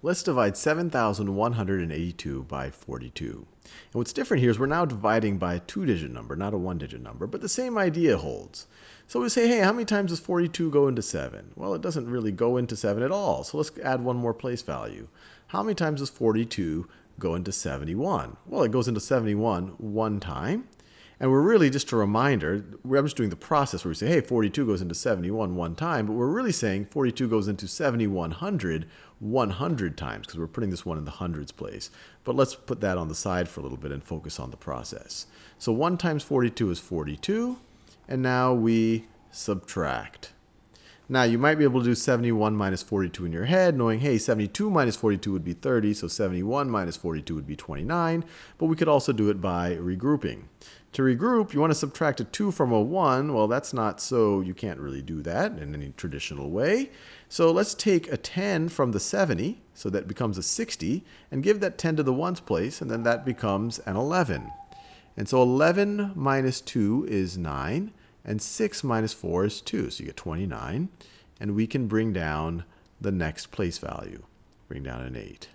Let's divide 7,182 by 42. And what's different here is we're now dividing by a two-digit number, not a one-digit number, but the same idea holds. So we say, hey, how many times does 42 go into 7? Well, it doesn't really go into 7 at all, so let's add one more place value. How many times does 42 go into 71? Well, it goes into 71 one time. And we're really, just a reminder, I'm just doing the process where we say, hey, 42 goes into 71 one time, but we're really saying 42 goes into 7,100 100 times, because we're putting this one in the hundreds place. But let's put that on the side for a little bit and focus on the process. So 1 times 42 is 42, and now we subtract. Now, you might be able to do 71 minus 42 in your head, knowing, hey, 72 minus 42 would be 30, so 71 minus 42 would be 29, but we could also do it by regrouping. To regroup, you want to subtract a 2 from a 1. Well, that's not so, you can't really do that in any traditional way. So let's take a 10 from the 70, so that becomes a 60, and give that 10 to the ones place, and then that becomes an 11. And so 11 minus 2 is 9. And 6 minus 4 is 2, so you get 29. And we can bring down the next place value. Bring down an 8.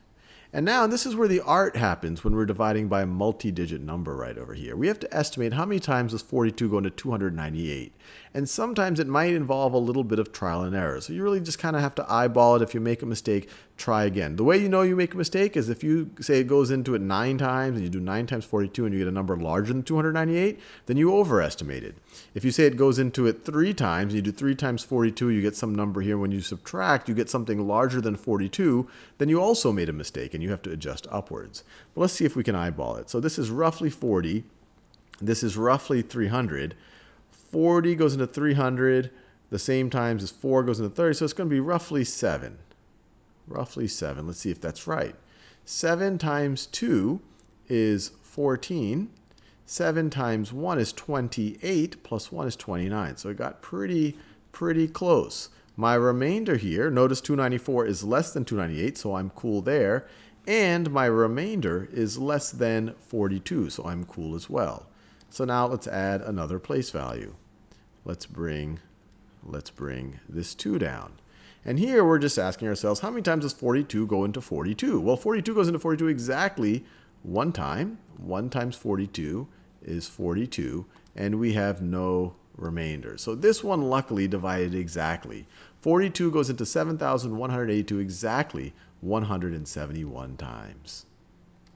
And now, this is where the art happens when we're dividing by a multi-digit number right over here. We have to estimate how many times does 42 go into 298. And sometimes it might involve a little bit of trial and error. So you really just kind of have to eyeball it. If you make a mistake, try again. The way you know you make a mistake is if you say it goes into it 9 times, and you do 9 times 42 and you get a number larger than 298, then you overestimated. If you say it goes into it 3 times, and you do 3 times 42, you get some number here. When you subtract, you get something larger than 42, then you also made a mistake, and you have to adjust upwards. But let's see if we can eyeball it. So this is roughly 40. This is roughly 300. 40 goes into 300 the same times as 4 goes into 30, so it's going to be roughly 7. Roughly 7. Let's see if that's right. 7 times 2 is 14. 7 times 1 is 28, plus 1 is 29. So it got pretty close. My remainder here, notice 294 is less than 298, so I'm cool there. And my remainder is less than 42, so I'm cool as well. So now let's add another place value. Let's bring this 2 down. And here we're just asking ourselves, how many times does 42 go into 42? Well, 42 goes into 42 exactly one time. 1 times 42 is 42, and we have no remainder. So this one luckily divided exactly. 42 goes into 7,182 exactly 171 times.